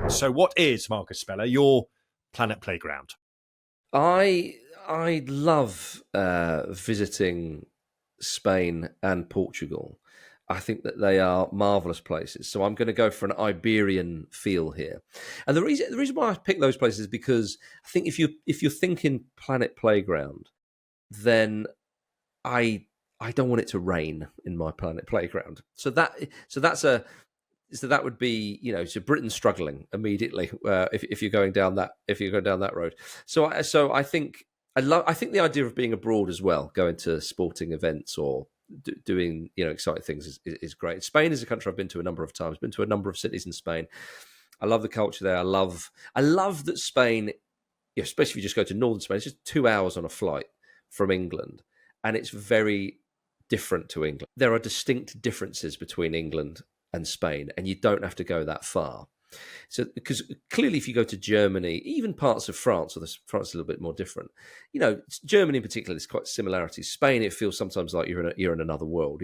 So what is, Marcus Speller, your planet playground? I love visiting Spain and Portugal. I think that they are marvelous places. So I'm going to go for an Iberian feel here. And the reason why I pick those places is because I think if you're thinking planet playground, then I I don't want it to rain in my planet playground. So that would be, so Britain's struggling immediately if you're going down that road. So I think I think the idea of being abroad as well, going to sporting events or doing exciting things is great. Spain is a country I've been to a number of times. Been to a number of cities in Spain. I love the culture there. I love that Spain, especially if you just go to northern Spain, it's just 2 hours on a flight from England, and it's very different to England. There are distinct differences between England and Spain, and you don't have to go that far. So, because clearly, if you go to Germany, even parts of France, although France is a little bit more different, Germany in particular, there's quite similarities. Spain, it feels sometimes like you're in another world.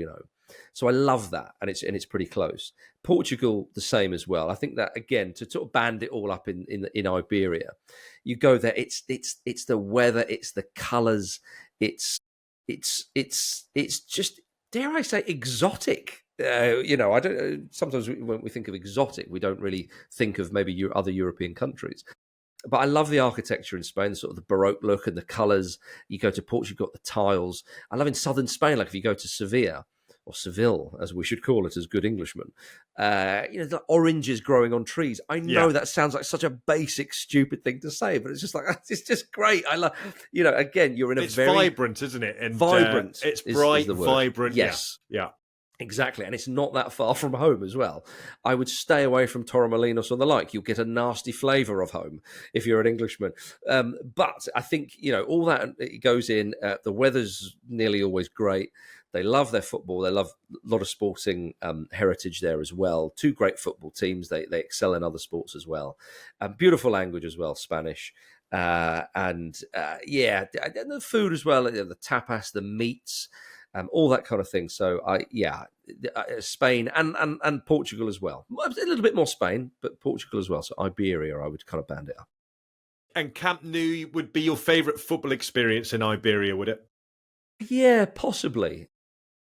So I love that, and it's pretty close. Portugal, the same as well. I think that again, to sort of band it all up in Iberia, you go there. It's the weather, it's the colours, it's just, dare I say, exotic. I don't. Sometimes when we think of exotic, we don't really think of maybe other European countries. But I love the architecture in Spain, sort of the Baroque look and the colours. You go to Portugal, you've got the tiles. I love in southern Spain, like if you go to Sevilla or Seville, as we should call it as good Englishmen, the oranges growing on trees. I know that sounds like such a basic, stupid thing to say, but it's just like, it's just great. I love, again, you're in a very vibrant, isn't it? And vibrant. It's bright, is vibrant. Yes. Yeah. Exactly, and it's not that far from home as well. I would stay away from Torremolinos or the like. You'll get a nasty flavour of home if you're an Englishman. But I think, all that it goes in. The weather's nearly always great. They love their football. They love a lot of sporting heritage there as well. Two great football teams. They excel in other sports as well. Beautiful language as well, Spanish. And the food as well, the tapas, the meats. All that kind of thing. So Spain and Portugal as well. A little bit more Spain, but Portugal as well. So Iberia, I would kind of band it up. And Camp Nou would be your favourite football experience in Iberia, would it? Yeah, possibly.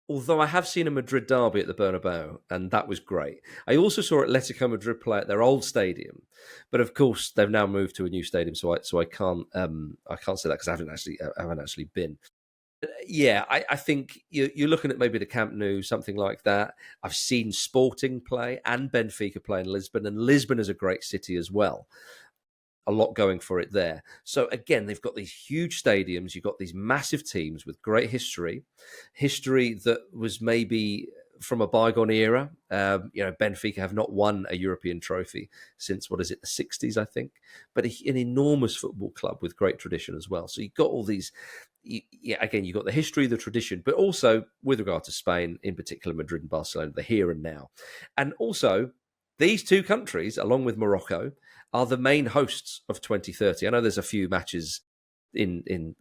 Although I have seen a Madrid derby at the Bernabeu, and that was great. I also saw Atletico Madrid play at their old stadium, but of course they've now moved to a new stadium, so I can't say that because I haven't actually been. Yeah, I think you're looking at maybe the Camp Nou, something like that. I've seen Sporting play and Benfica play in Lisbon, and Lisbon is a great city as well. A lot going for it there. So again, they've got these huge stadiums. You've got these massive teams with great history that was maybe from a bygone era. Benfica have not won a European trophy since, the 60s, I think, but an enormous football club with great tradition as well. So you've got all these, again, you've got the history, the tradition, but also with regard to Spain, in particular, Madrid and Barcelona, the here and now. And also, these two countries, along with Morocco, are the main hosts of 2030. I know there's a few matches in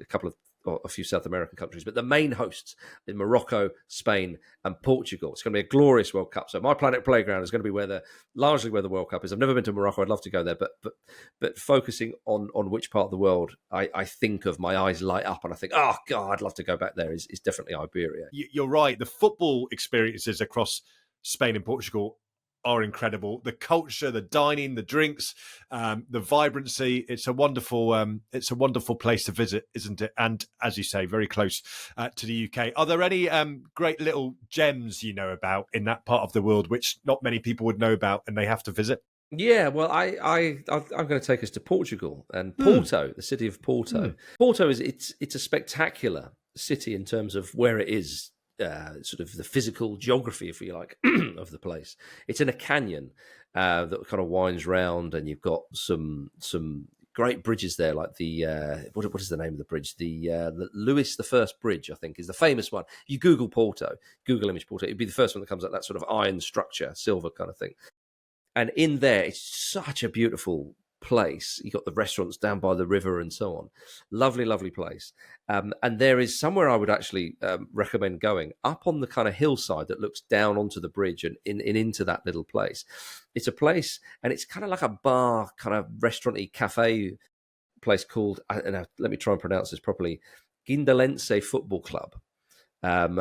a few South American countries, but the main hosts in Morocco, Spain, and Portugal. It's going to be a glorious World Cup. So my planet playground is going to be largely where the World Cup is. I've never been to Morocco. I'd love to go there, but focusing on which part of the world I think of, my eyes light up, and I think, oh God, I'd love to go back there. Is definitely Iberia. You're right. The football experiences across Spain and Portugal are incredible. The culture, the dining, the drinks, the vibrancy. It's a wonderful place to visit, isn't it? And as you say, very close to the UK. Are there any great little gems you know about in that part of the world which not many people would know about and they have to visit? Yeah, well, I'm going to take us to Portugal and Porto, the city of Porto. Porto it's a spectacular city in terms of where it is. Sort of the physical geography, if you like, of the place. It's in a canyon that kind of winds round, and you've got some great bridges there, like the what is the name of the bridge? The Louis I Bridge, I think, is the famous one. You Google Porto, Google image Porto, it'd be the first one that comes up. That sort of iron structure, silver kind of thing. And in there, it's such a beautiful place. You got the restaurants down by the river and so on. Lovely, lovely place. And there is somewhere I would actually recommend going, up on the kind of hillside that looks down onto the bridge and into that little place. It's a place, and it's kind of like a bar, kind of restaurant-y cafe place called, let me try and pronounce this properly, Guindalense Football Club. Guin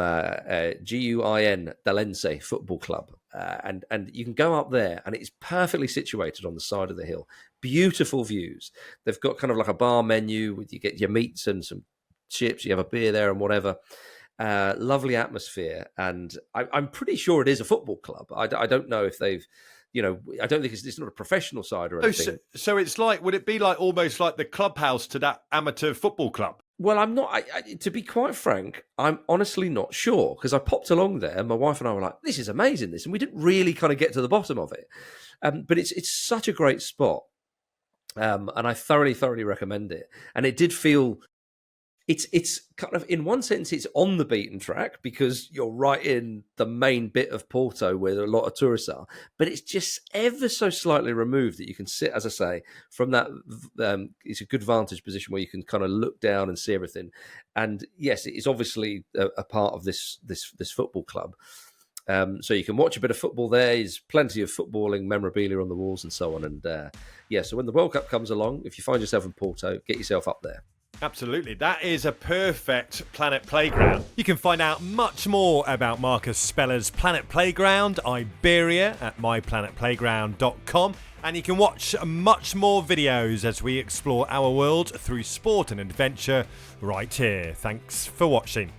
Dalense Football Club, and you can go up there, and it's perfectly situated on the side of the hill. Beautiful views. They've got kind of like a bar menu with, you get your meats and some chips. You have a beer there and whatever. Lovely atmosphere, and I'm pretty sure it is a football club. I don't know if they've. I don't think it's not a professional side or anything. So it's like, would it be like almost like the clubhouse to that amateur football club? Well, I'm not. To be quite frank, I'm honestly not sure, because I popped along there. My wife and I were like, "This is amazing, this," and we didn't really kind of get to the bottom of it. But it's such a great spot, and I thoroughly recommend it. And it did feel. It's kind of, in one sense, it's on the beaten track because you're right in the main bit of Porto where a lot of tourists are, but it's just ever so slightly removed that you can sit, as I say, from that. It's a good vantage position where you can kind of look down and see everything. And yes, it is obviously a part of this football club. So you can watch a bit of football there. There's plenty of footballing memorabilia on the walls and so on. And so when the World Cup comes along, if you find yourself in Porto, get yourself up there. Absolutely. That is a perfect Planet Playground. You can find out much more about Marcus Speller's Planet Playground, Iberia, at myplanetplayground.com. And you can watch much more videos as we explore our world through sport and adventure right here. Thanks for watching.